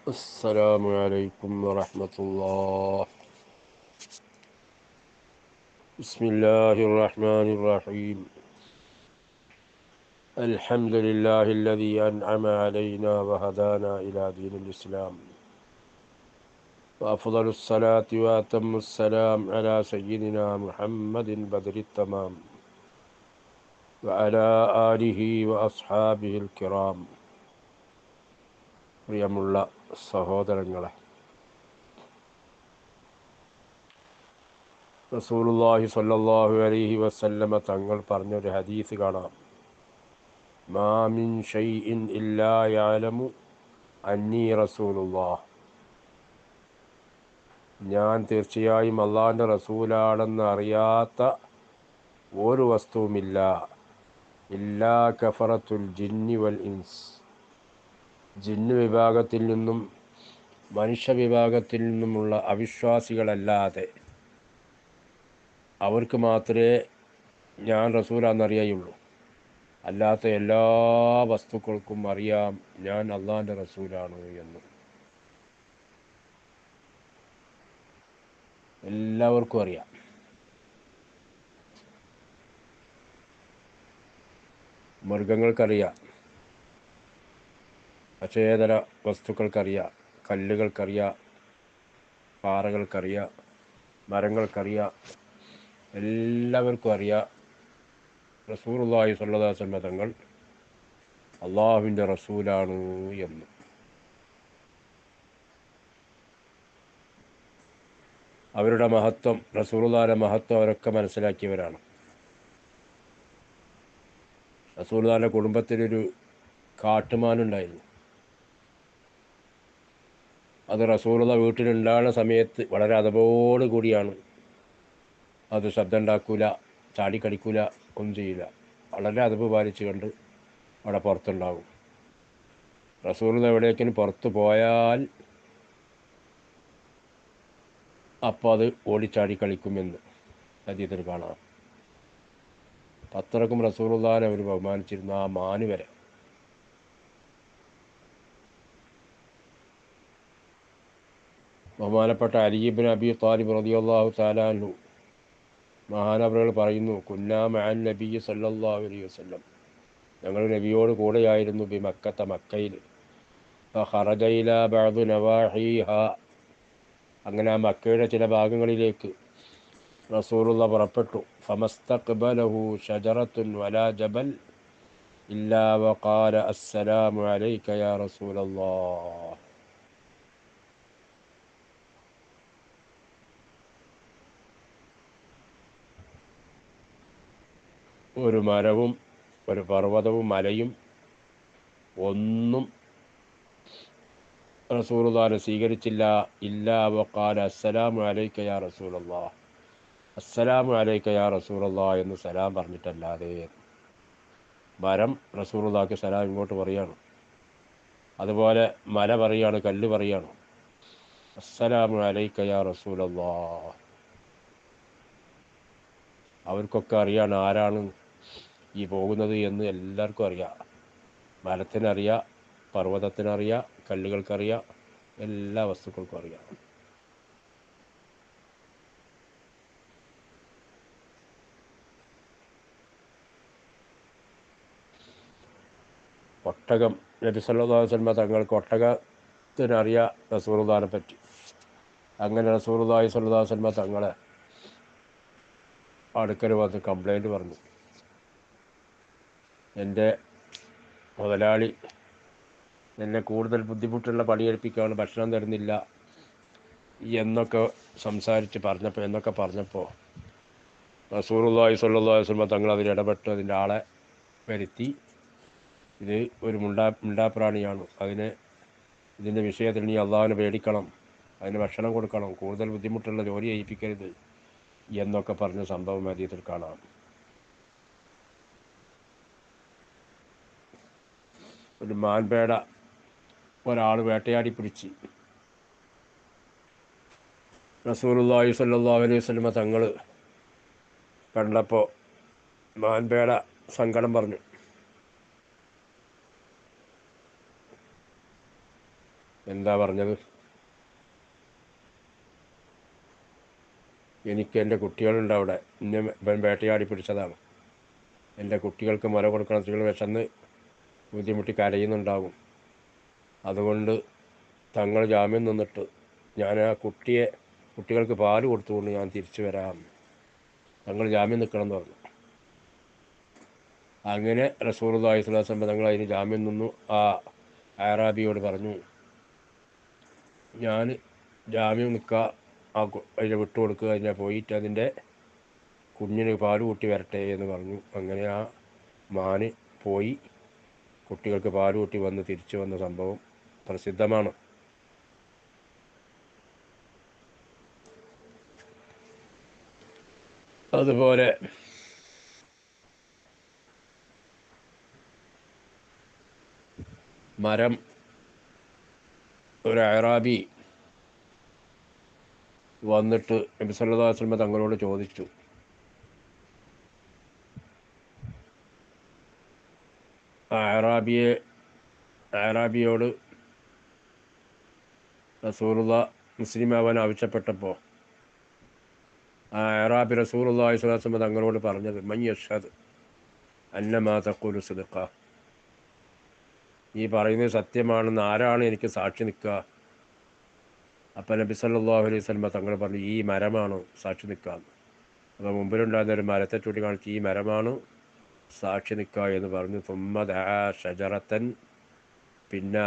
السلام عليكم ورحمة الله. بسم الله الرحمن الرحيم. الحمد لله الذي أنعم علينا وهدانا إلى دين الإسلام، وأفضل الصلاة وأتم السلام على سيدنا محمد بدر التمام وعلى آله وأصحابه الكرام. പ്രിയമുള്ള സഹോദരങ്ങളെ, റസൂലുള്ളാഹി സ്വല്ലല്ലാഹു അലൈഹി വസല്ലമ തങ്ങൾ പറഞ്ഞൊരു ഹദീസ് കാണാം. മാ മിൻ ഷൈഇൻ ഇല്ലാ യഅലമു അന്നീ റസൂലുള്ളാഹ്. ഞാൻ തീർച്ചയായും അള്ളാഹിൻ്റെ റസൂലാണെന്ന് അറിയാത്ത ഒരു വസ്തുവുമില്ല. ഇല്ലാ കഫറത്തുൽ ജിന്നി വൽ ഇൻസ്. ജിന്ന് വിഭാഗത്തിൽ നിന്നും മനുഷ്യ വിഭാഗത്തിൽ നിന്നുമുള്ള അവിശ്വാസികളല്ലാതെ അവർക്ക് മാത്രമേ ഞാൻ റസൂലാണെന്നറിയുള്ളൂ. അല്ലാത്ത എല്ലാ വസ്തുക്കൾക്കും അറിയാം ഞാൻ അള്ളാഹിൻ്റെ റസൂലാണ് എന്ന്. എല്ലാവർക്കും അറിയാം. മൃഗങ്ങൾക്കറിയാം, അചേതന വസ്തുക്കൾക്കറിയാം, കല്ലുകൾക്കറിയാം, പാറകൾക്കറിയാം, മരങ്ങൾക്കറിയാം, എല്ലാവർക്കും അറിയാം റസൂലുള്ളാഹി സ്വല്ലല്ലാഹു അലൈഹി വസല്ലം തങ്ങൾ അള്ളാഹുവിൻ്റെ റസൂലാണ് എന്ന്. അവരുടെ മഹത്വം, റസൂലുള്ളാഹിയുടെ മഹത്വം അവരൊക്കെ മനസ്സിലാക്കിയവരാണ്. റസൂലുള്ളാഹിയുടെ കുടുംബത്തിലൊരു കാട്ടുമാനുണ്ടായിരുന്നു. അത് റസൂലുള്ള വീട്ടിലുണ്ടാകുന്ന സമയത്ത് വളരെ അതപോട് കൂടിയാണ്. അത് ശബ്ദം ഉണ്ടാക്കൂല, ചാടിക്കടിക്കൂല, ഒന്നും ചെയ്യില്ല. വളരെ അതവ് പാലിച്ചു കൊണ്ട് അവിടെ പുറത്തുണ്ടാകും. റസൂലുള്ള എവിടേക്കിനും പുറത്ത് പോയാൽ അപ്പോൾ അത് ഓടിച്ചാടി കളിക്കുമെന്ന് ഹദീസിൽ കാണാം. അത്രക്കും റസൂലുള്ളാഹിനെ അവർ ബഹുമാനിച്ചിരുന്ന ആ മാന് വരെ. ബഹുമാനപ്പെട്ട അലി ഇബ്നു അബി ത്വാലിബ് റളിയല്ലാഹു തആല അൻഹു മഹാനവറുകൾ പറയുന്നു, കുന്നാ മഅൻ നബി സല്ലല്ലാഹു അലൈഹി വസല്ലം, ഞങ്ങൾ നബിയോട് കൂടെയായിരുന്നു ബി മക്കത്ത, മക്കയിൽ. ഫഖറജ ഇലാ ബഅദി നവാഹിഹാ, അങ്ങനെ ആ മക്കയുടെ ചില ഭാഗങ്ങളിലേക്ക് റസൂലുള്ള പുറപ്പെട്ടു. ഫമസ്തഖ്ബലഹു ഷജറത്തുൻ വലാ ജബൽ ഇല്ലാ വഖാല അസ്സലാമു അലൈക യാ റസൂലല്ലാഹ്. ഒരു മരവും ഒരു പർവ്വതവും മലയും ഒന്നും റസൂലുള്ളാഹിനെ സ്വീകരിച്ചില്ല. ഇല്ലാ വഖാല അസ്സലാമു അലൈക യാ റസൂലല്ലാഹ്, അസ്സലാമു അലൈക യാ റസൂലല്ലാഹ് എന്ന് സലാം പറഞ്ഞിട്ടല്ലാതെ. മരം റസൂലുള്ളാഹിക്ക് സലാം ഇങ്ങോട്ട് പറയാണ്, അതുപോലെ മല പറയാണ്, കല്ല് പറയാണ്, അസ്സലാമു അലൈക യാ റസൂലല്ലാഹ്. അവർക്കൊക്കെ അറിയാണ് ആരാണ് ഈ പോകുന്നത് എന്ന്. എല്ലാവർക്കും അറിയാം. മരത്തിനറിയാം, പർവ്വതത്തിനറിയാം, കല്ലുകൾക്കറിയാം, എല്ലാ വസ്തുക്കൾക്കും അറിയാം. ഒട്ടകം, നബി സല്ലല്ലാഹു അലൈഹി വസല്ലം തങ്ങൾക്ക് ഒട്ടകത്തിനറിയാം റസൂലുള്ളാഹിനെ പറ്റി. അങ്ങനെ റസൂലുള്ളാഹി സ്വല്ലല്ലാഹു അലൈഹി വസല്ലം തങ്ങളെ അടുക്കൽ വന്ന് കംപ്ലൈൻറ്റ് പറഞ്ഞു, എൻ്റെ മുതലാളി എന്നെ കൂടുതൽ ബുദ്ധിമുട്ടുള്ള പണിയെടുപ്പിക്കുകയാണ്, ഭക്ഷണം തരുന്നില്ല എന്നൊക്കെ പറഞ്ഞപ്പോൾ റസൂലുള്ളാഹി സ്വല്ലല്ലാഹു അലൈഹി വസല്ലം തങ്ങൾ അതിൽ ഇടപെട്ട് അതിൻ്റെ ആളെ വരുത്തി. ഇത് ഒരു മിണ്ടാപ്രാണിയാണ്, ഇതിൻ്റെ വിഷയത്തിൽ നീ അള്ളാഹുവിനെ പേടിക്കണം, അതിന് ഭക്ഷണം കൊടുക്കണം, കൂടുതൽ ബുദ്ധിമുട്ടുള്ള ജോലി ചെയ്യിപ്പിക്കരുത് എന്നൊക്കെ പറഞ്ഞ സംഭവം ഹദീസിൽ കാണാം. ഒരു മാൻപേട ഒരാൾ വേട്ടയാടി പിടിച്ച് റസൂലുള്ളാഹി സ്വല്ലല്ലാഹു അലൈഹി വസല്ലം തങ്ങൾ കണ്ടപ്പോൾ മാൻപേട സങ്കടം പറഞ്ഞു. എന്താ പറഞ്ഞത്? എനിക്ക് എൻ്റെ കുട്ടികളുണ്ട് അവിടെ, ഇന്നെ വേട്ടയാടി പിടിച്ചതാണ്. എൻ്റെ കുട്ടികൾക്ക് മുല കൊടുക്കണം, കുട്ടികൾ വിശന്ന് ബുദ്ധിമുട്ടി കരയുന്നുണ്ടാകും. അതുകൊണ്ട് തങ്ങൾ ജാമ്യം നിന്നിട്ട് ഞാൻ ആ കുട്ടികൾക്ക് പാല് കൊടുത്തുകൊണ്ട് ഞാൻ തിരിച്ചു വരാം, തങ്ങൾ ജാമ്യം നിൽക്കണം എന്ന് പറഞ്ഞു. അങ്ങനെ റസൂലുള്ളാഹി സ്വല്ലല്ലാഹു അലൈഹി വസല്ലം തങ്ങൾ അതിന് ജാമ്യം നിന്നു. ആ അറാബിയോട് പറഞ്ഞു, ഞാൻ ജാമ്യം നിൽക്കുക, അതിനെ വിട്ടുകൊടുക്കുക, അതിനെ പോയിട്ട് അതിൻ്റെ കുഞ്ഞിന് പാല് കൂട്ടി വരട്ടെ എന്ന് പറഞ്ഞു. അങ്ങനെ ആ മാന് പോയി കുട്ടികൾക്ക് പാല് കൂട്ടി വന്ന് തിരിച്ചു വന്ന സംഭവം പ്രസിദ്ധമാണ്. അതുപോലെ മരം, ഒരു അറാബി വന്നിട്ട് നബി സല്ലല്ലാഹു അലൈഹി വസല്ലം തങ്ങളോട് ചോദിച്ചു, ആ അറാബിയോട് റസൂലുള്ളാഹി മുസ്ലിം ആവാൻ ആവശ്യപ്പെട്ടപ്പോൾ ആ അറാബി റസൂലുള്ളാഹി സ്വല്ലല്ലാഹു അലൈഹി വസല്ലം തങ്ങളോട് പറഞ്ഞത്, മൻ യഷ്ഹദ് അന്ന മാ തഖൂലു സിദ്ഖ, ഈ പറയുന്നത് സത്യമാണെന്ന് ആരാണ് എനിക്ക് സാക്ഷി നിൽക്കുക? അപ്പം നബി സല്ലല്ലാഹു അലൈഹി വസല്ലം തങ്ങൾ പറഞ്ഞു, ഈ മരമാണ് സാക്ഷി നിൽക്കുക. അപ്പോൾ മുമ്പിലുണ്ടായിരുന്ന ഒരു മരത്തെ ചൂണ്ടിക്കാണിച്ച് ഈ മരമാണ് സാക്ഷി നിൽക്കുക എന്ന് പറഞ്ഞു. തുമ്മ ദഅ ഷജറത്തൻ, പിന്നെ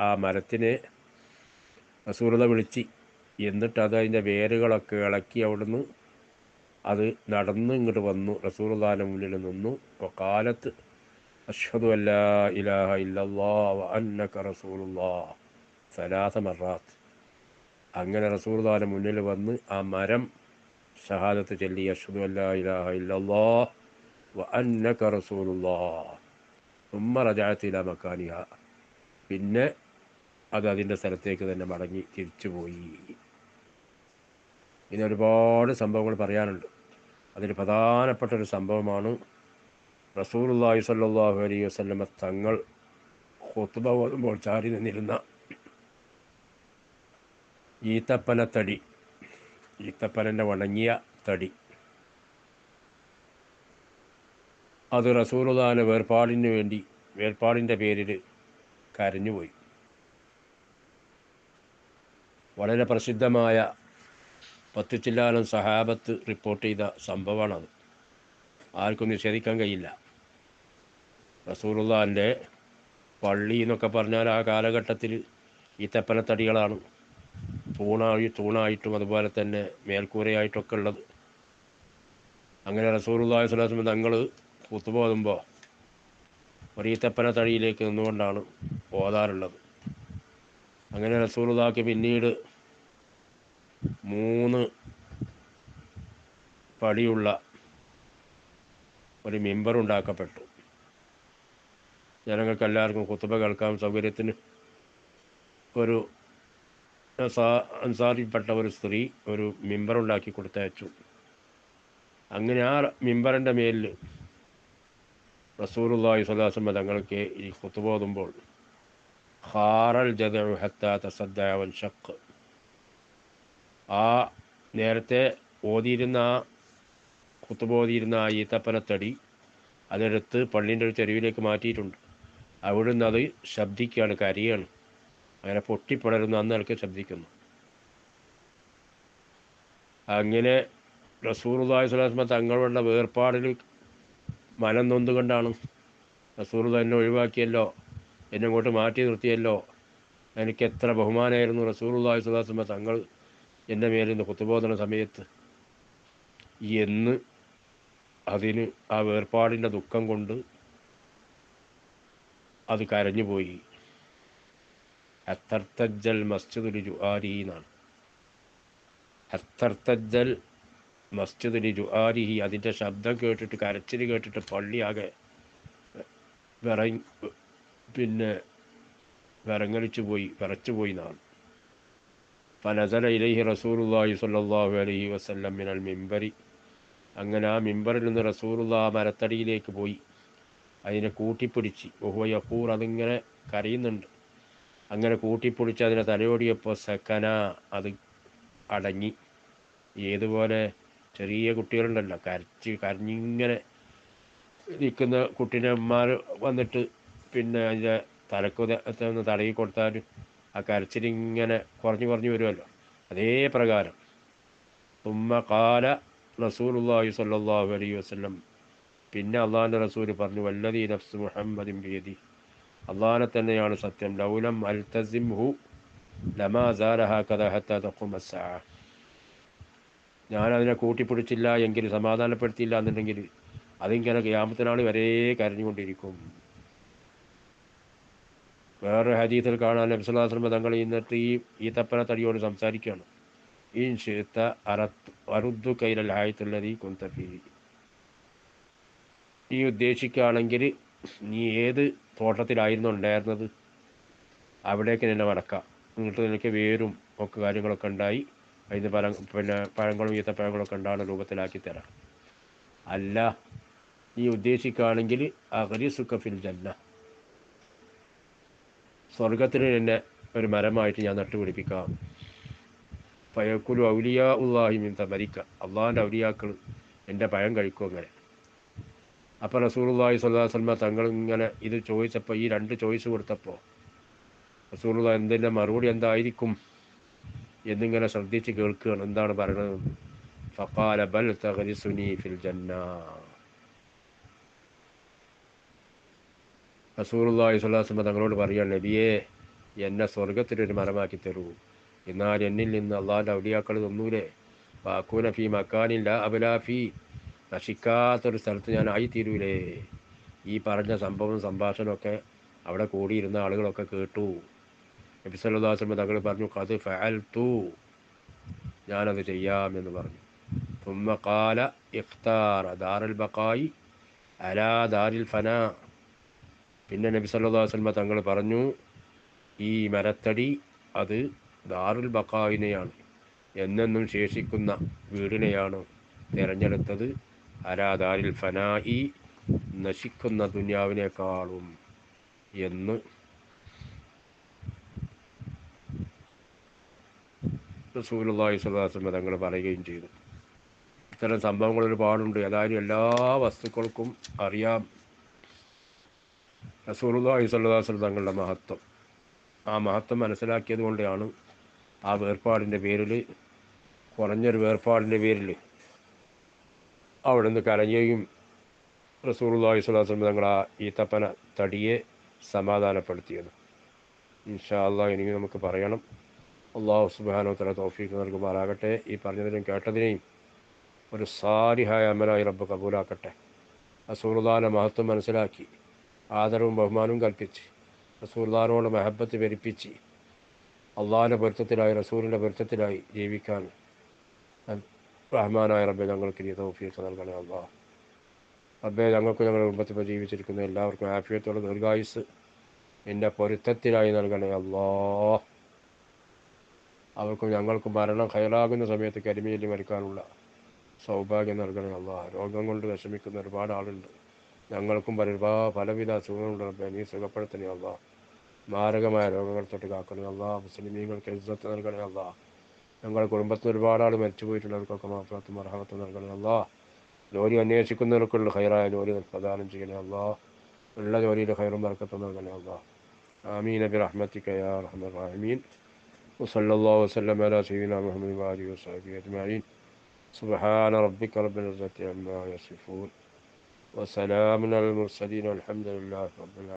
ആ മരത്തിനെ റസൂലുള്ളാഹി വിളിച്ച്, എന്നിട്ട് അത് അതിൻ്റെ വേരുകളൊക്കെ ഇളക്കി അവിടുന്ന് അത് നടന്ന് ഇങ്ങോട്ട് വന്നു, റസൂലുള്ളാഹിൻ്റെ മുന്നിൽ നിന്നു. വഖാലത്ത് അഷ്ഹദു അല്ലാ ഇലാഹ ഇല്ലല്ലാഹ് വ അന്നക റസൂലുള്ളാഹ് സലാസ മറാത്ത്. അങ്ങനെ റസൂലുള്ളാഹിൻ്റെ മുന്നിൽ വന്ന് ആ മരം ഷഹാദത്ത് ചൊല്ലി, അഷ്ഹദു അല്ലാ ഇലാഹ ഇല്ലല്ലാഹ് വ അന്നക റസൂലുള്ളാഹ് ഉമ്മ റജഅത്ത് ഇലാ മക്കാനിഹ, പിന്നെ അത് അതിൻ്റെ സ്ഥലത്തേക്ക് തന്നെ മടങ്ങി തിരിച്ചുപോയി. ഇനി ഒരുപാട് സംഭവങ്ങൾ പറയാനുണ്ട്. അതിൽ പ്രധാനപ്പെട്ടൊരു സംഭവമാണ് റസൂലുള്ളാഹി സ്വല്ലല്ലാഹു അലൈഹി വസല്ലം തങ്ങൾ ഖുത്ബ ഓതുമ്പോൾ ചാരി നിന്നിരുന്ന ഈത്തപ്പനത്തടി, ഈത്തപ്പനൻ്റെ ഉണങ്ങിയ തടി, അത് റസൂലുള്ളാഹിൻ്റെ വേർപാടിൻ്റെ പേരിൽ കരഞ്ഞുപോയി. വളരെ പ്രസിദ്ധമായ 10 ചില്ലാനം സഹാബത്ത് റിപ്പോർട്ട് ചെയ്ത സംഭവമാണത്. ആർക്കും നിഷേധിക്കാൻ കഴിയില്ല. റസൂലുള്ളാഹിൻ്റെ പള്ളി എന്നൊക്കെ പറഞ്ഞാൽ ആ കാലഘട്ടത്തിൽ ഈ തെപ്പനത്തടികളാണ് തൂണായിട്ടും അതുപോലെ തന്നെ മേൽക്കൂരയായിട്ടൊക്കെ ഉള്ളത്. അങ്ങനെ റസൂലുള്ളാഹി സ്വല്ലല്ലാഹു അലൈഹി വസല്ലം തങ്ങൾ ഖുത്ബ ഓതുമ്പോൾ ഒരു ഈത്തപ്പനത്തടിയിലേക്ക് നിന്നുകൊണ്ടാണ് ഓതാറുള്ളത്. അങ്ങനെ റസൂലുള്ളാഹിക്ക് പിന്നീട് 3 പടിയുള്ള ഒരു മിമ്പർ ഉണ്ടാക്കപ്പെട്ടു. ജനങ്ങൾക്ക് എല്ലാവർക്കും ഖുത്ബ കേൾക്കാൻ സൗകര്യത്തിന് ഒരു അൻസാരിൽപ്പെട്ട ഒരു സ്ത്രീ ഒരു മിമ്പർ ഉണ്ടാക്കി കൊടുത്തയച്ചു. അങ്ങനെ ആ മിമ്പറിൻ്റെ മേലിൽ റസൂലുള്ളാഹി സ്വല്ലല്ലാഹു അലൈഹി വസല്ലം തങ്ങൾക്ക് ഈ ഖുത്ബ ഓതുമ്പോൾ ഖാറൽ ജദഉ ഹത്താ തസദ്ദഅ വൻഷഖ്, ആ നേരത്തെ ഓതിയിരുന്ന ഖുത്ബ ഓതിയിരുന്ന ആ ഈത്തപ്പനത്തടി അതെടുത്ത് പള്ളീൻ്റെ ഒരു ചെരുവിലേക്ക് മാറ്റിയിട്ടുണ്ട്. അവിടുന്ന് അത് ശബ്ദിക്കുകയാണ്, കരയാണ്, അങ്ങനെ പൊട്ടിപ്പിളരുന്നു, അന്ന് നിലക്ക് ശബ്ദിക്കുന്നു. അങ്ങനെ റസൂലുള്ളാഹി സ്വല്ലല്ലാഹു അലൈഹി വസല്ലം തങ്ങളുടെ വേർപാടിൽ മനം നൊന്തുകൊണ്ടാണ്, റസൂലുള്ളാഹി എന്നെ ഒഴിവാക്കിയല്ലോ, എന്നെ ഇങ്ങോട്ട് മാറ്റി നിർത്തിയല്ലോ, എനിക്ക് എത്ര ബഹുമാനമായിരുന്നു റസൂലുള്ളാഹി സ്വല്ലല്ലാഹു അലൈഹി വസല്ലം തങ്ങൾ എൻ്റെ മേലിൽ നിന്ന് ഖുത്ബ ഓതുന്ന സമയത്ത് എന്ന് അതിന് ആ വേർപാടിൻ്റെ ദുഃഖം കൊണ്ട് അത് കരഞ്ഞുപോയി. ഹത്തർത്തജ്ജൽ മസ്ജിദുൽ ജുആരി എന്നാണ്. ഹത്തർത്തജ്ജൽ മസ്ജിദുൽ ജുആരിഹി, അതിൻ്റെ ശബ്ദം കേട്ടിട്ട്, കരച്ചിൽ കേട്ടിട്ട് പള്ളിയാകെ വിറച്ചുപോയി എന്നാണ്. ഫനസല ഇലൈഹി റസൂലുള്ളാഹി സ്വല്ലല്ലാഹു അലൈഹി വസല്ലം മിനൽ മിമ്പരി, അങ്ങനെ ആ മിമ്പറിൽ നിന്ന് റസൂലുള്ളാഹി മരത്തടിയിലേക്ക് പോയി, അതിനെ കൂട്ടിപ്പിടിച്ച്, വഹുവ യഖൂർ, അതിങ്ങനെ കരയുന്നുണ്ട്, അങ്ങനെ കൂട്ടിപ്പൊടിച്ച് അതിനെ തലയോടിയപ്പോൾ സക്കന, അത് അടങ്ങി. ഏതുപോലെ ചെറിയ കുട്ടികളുണ്ടല്ലോ കരഞ്ഞിങ്ങനെ ഇരിക്കുന്ന കുട്ടീനെ ഉമ്മാർ വന്നിട്ട് പിന്നെ അതിൻ്റെ തലക്കൊന്ന് തടയി കൊടുത്താൽ ആ കരച്ചിലിങ്ങനെ കുറഞ്ഞു കുറഞ്ഞു വരുമല്ലോ, അതേ പ്രകാരം ഉമ്മ കാല റസൂലുള്ളാഹി സ്വല്ലല്ലാഹു അലൈഹി വസല്ലം, പിന്നെ അള്ളാഹിൻ്റെ റസൂല് പറഞ്ഞു, വല്ലദീ നഫ്സു മുഹമ്മദിൻ ബിയദി, അള്ളാഹിനെ തന്നെയാണ് സത്യം, ലൗലം അൽതസിംഹു ലമാ സാല ഹകദാ ഹത്താ തഖൂമ അസ്സാഅ, ഞാനതിനെ കൂട്ടിപ്പിടിച്ചില്ല എങ്കിൽ, സമാധാനപ്പെടുത്തിയില്ല എന്നുണ്ടെങ്കിൽ അതിങ്ങനെ ഖിയാമത്ത് നാൾ വരെ കരഞ്ഞുകൊണ്ടിരിക്കും. വേറൊരു ഹദീസിൽ കാണാൻ നബി സല്ലല്ലാഹു അലൈഹി വസല്ലം തങ്ങൾ ഇന്നിട്ട് ഈ ഈത്തപ്പന തടിയോട് സംസാരിക്കുകയാണ്, ഇൻ ശിഅ്ത അറുദ്ദുക ഇലൽ ഹായത്തുല്ലദീ കുൻത ഫീഹി, നീ ഉദ്ദേശിക്കുകയാണെങ്കിൽ നീ ഏത് തോട്ടത്തിലായിരുന്നു ഉണ്ടായിരുന്നത് അവിടേക്ക് നിന്നെ മടക്കാം, എന്നിട്ട് നിനക്ക് വേരും ഒക്കെ കാര്യങ്ങളൊക്കെ ഉണ്ടായി അതിന് പഴങ്ങളും ഈത്തപ്പഴങ്ങളൊക്കെ ഉണ്ടാകുന്ന രൂപത്തിലാക്കി തരാം. അല്ല, നീ ഉദ്ദേശിക്കുകയാണെങ്കിൽ അഗ്രിസുക ഫിൽ ജന്ന, സ്വർഗത്തിന് നിന്നെ ഒരു മരമായിട്ട് ഞാൻ നട്ടുപിടിപ്പിക്കാം. ഫയക്കുലു ഔലിയാ ഉള്ളാഹി മിൻ തമരിക്ക, അള്ളാഹിൻ്റെ ഔലിയാക്കൾ എൻ്റെ പഴം കഴിക്കും. അങ്ങനെ അപ്പോൾ റസൂലുള്ളാഹി സ്വല്ലല്ലാഹു അലൈഹി വസല്ലം തങ്ങൾ ഇങ്ങനെ ഇത് ചോദിച്ചപ്പോൾ, ഈ രണ്ട് ചോയ്സ് കൊടുത്തപ്പോൾ റസൂലുള്ളാഹി എന്തിൻ്റെ മറുപടി എന്തായിരിക്കും എന്നിങ്ങനെ ശ്രദ്ധിച്ച് കേൾക്കുകയാണ്, എന്താണ് പറയണത്. ഫഖാല ബൽ തഗ്രിസുനി ഫിൽ ജന്ന, റസൂലുള്ളാഹി സ്വല്ലല്ലാഹു അലൈഹി വസല്ലം തങ്ങളോട് പറയുകയാണ്, നബിയെ എന്നെ സ്വർഗത്തിലൊരു മരമാക്കി തരൂ, എന്നാൽ എന്നിൽ നിന്ന് അള്ളാഹിൻ്റെ ഔലിയാക്കൾ തന്നൂലേ, വാക്കൂന ഫീ മക്കാനില്ല അബലാഫി, നശിക്കാത്തൊരു സ്ഥലത്ത് ഞാൻ ആയിത്തീരൂലേ. ഈ പറഞ്ഞ സംഭവം സംഭാഷണമൊക്കെ അവിടെ കൂടിയിരുന്ന ആളുകളൊക്കെ കേട്ടു. നബി സല്ലല്ലാഹു അലൈഹി വസല്ലം തങ്ങൾ പറഞ്ഞു, ഖദ് ഫഅൽതു, ഞാനത് ചെയ്യാമെന്ന് പറഞ്ഞു. തുമ്മ ഖാല ഇഖ്താറ ദാറൽ ബഖായി അലാ ദാരിൽ ഫനാ, പിന്നെ നബി സല്ലല്ലാഹു അലൈഹി വസല്ലം തങ്ങൾ പറഞ്ഞു, ഈ മരത്തടി അത് ദാറുൽ ബഖായിനെയാണ്, എന്നെന്നും ശേഷിക്കുന്ന വീടിനെയാണ് തിരഞ്ഞെടുത്തത്, അലാ ദാരിൽ ഫനായി, നശിക്കുന്ന ദുനിയാവിനേക്കാളും എന്ന് റസൂലുള്ളാഹി സ്വല്ലല്ലാഹു അലൈഹി വസല്ലം തങ്ങൾ പറയുകയും ചെയ്തു. ഇത്തരം സംഭവങ്ങൾ ഒരുപാടുണ്ട്. ഏതായാലും എല്ലാ വസ്തുക്കൾക്കും അറിയാം റസൂലുള്ളാഹി സ്വല്ലല്ലാഹു അലൈഹി വസല്ലം തങ്ങളുടെ മഹത്വം. ആ മഹത്വം മനസ്സിലാക്കിയത് കൊണ്ടാണ് ആ വേർപാടിൻ്റെ പേരിൽ, കുറഞ്ഞൊരു വേർപാടിൻ്റെ പേരിൽ അവിടെ നിന്ന് കരയുകയും റസൂലുള്ളാഹി സ്വല്ലല്ലാഹു അലൈഹി വസല്ലം തങ്ങൾ ആ ഈത്തപ്പന തടിയെ സമാധാനപ്പെടുത്തിയത്. ഇൻഷാ അല്ലാഹ് ഇനി നമുക്ക് പറയണം. അല്ലാഹു സുബ്ഹാനഹു വ തആല തൗഫീഖ് നൽകുമാറാകട്ടെ. ഈ പറഞ്ഞതിനെയും കേട്ടതിനെയും ഒരു സാലിഹായ അമലായി റബ്ബ് കബൂലാക്കട്ടെ. റസൂലുള്ളാഹിൻ്റെ മഹത്വം മനസ്സിലാക്കി ആദരവും ബഹുമാനവും കൽപ്പിച്ച് റസൂലുള്ളാഹിനോട് മഹബത്ത് പെരുപ്പിച്ച് അള്ളാഹിൻ്റെ പൊരുത്തത്തിലായി റസൂലിൻ്റെ പൊരുത്തത്തിലായി ജീവിക്കാൻ റഹ്മാനായ റബ്ബെ ഞങ്ങൾക്ക് നീ തൗഫീഖ് നൽകണേ. അല്ലാഹ് റബ്ബെ, ഞങ്ങൾക്ക് ഞങ്ങളുടെ കുടുംബത്തിൽ ജീവിച്ചിരിക്കുന്ന എല്ലാവർക്കും ആഫിയത്തോടെ ദീർഘായുസ് നിൻ്റെ പൊരുത്തത്തിലായി നൽകണേ. അല്ലാഹ് അവർക്കും ഞങ്ങൾക്കും മരണം ഖൈറാകുന്ന സമയത്ത് കരിമയിൽ മരിക്കാനുള്ള സൗഭാഗ്യം നൽകണേ. അല്ലാഹ് രോഗം കൊണ്ട് വിഷമിക്കുന്ന ഒരുപാട് ആളുണ്ട്. ഞങ്ങൾക്കും പലവിധ അസുഖങ്ങളുണ്ട് റബ്ബെ, നീ സുഖപ്പെടുത്തണേ. അല്ലാഹ് മാരകമായ രോഗങ്ങൾ തൊട്ട് കാക്കണേ. അല്ലാഹ് മുസ്ലിമീങ്ങൾക്ക് ഇസ്സത്ത് നൽകണേ. അല്ലാഹ് ഞങ്ങളുടെ കുടുംബത്തിൽ ഒരുപാട് ആൾ മരിച്ചു പോയിട്ടുള്ളവർക്കൊക്കെ മാഫിറത്തും മർഹമത്തും നൽകണേ. അല്ലാഹ് ജോലി അന്വേഷിക്കുന്നവർക്കുള്ള ഖൈറായ ജോലി പ്രദാനം ചെയ്യണേ. അല്ലാഹ് ഉള്ള ജോലിയിൽ ഖൈറും ബർക്കത്തും നൽകണേ. അല്ലാഹ് ആമീൻ ബിറഹ്മതിക യാ അർഹമർ റഹീമീൻ. വസല്ലല്ലാഹു വസല്ലം അലാ സയ്യിദിനാ മുഹമ്മദ് വആലിഹി വസഹ്ബിഹി അജ്മഈൻ. സുബ്ഹാന റബ്ബിക റബ്ബിൽ ഇസ്സത്തി അമ്മാ യസിഫൂൻ വസലാമുൻ അലൽ മുർസലീൻ വൽഹംദുലില്ലാഹി റബ്ബിൽ ആലമീൻ.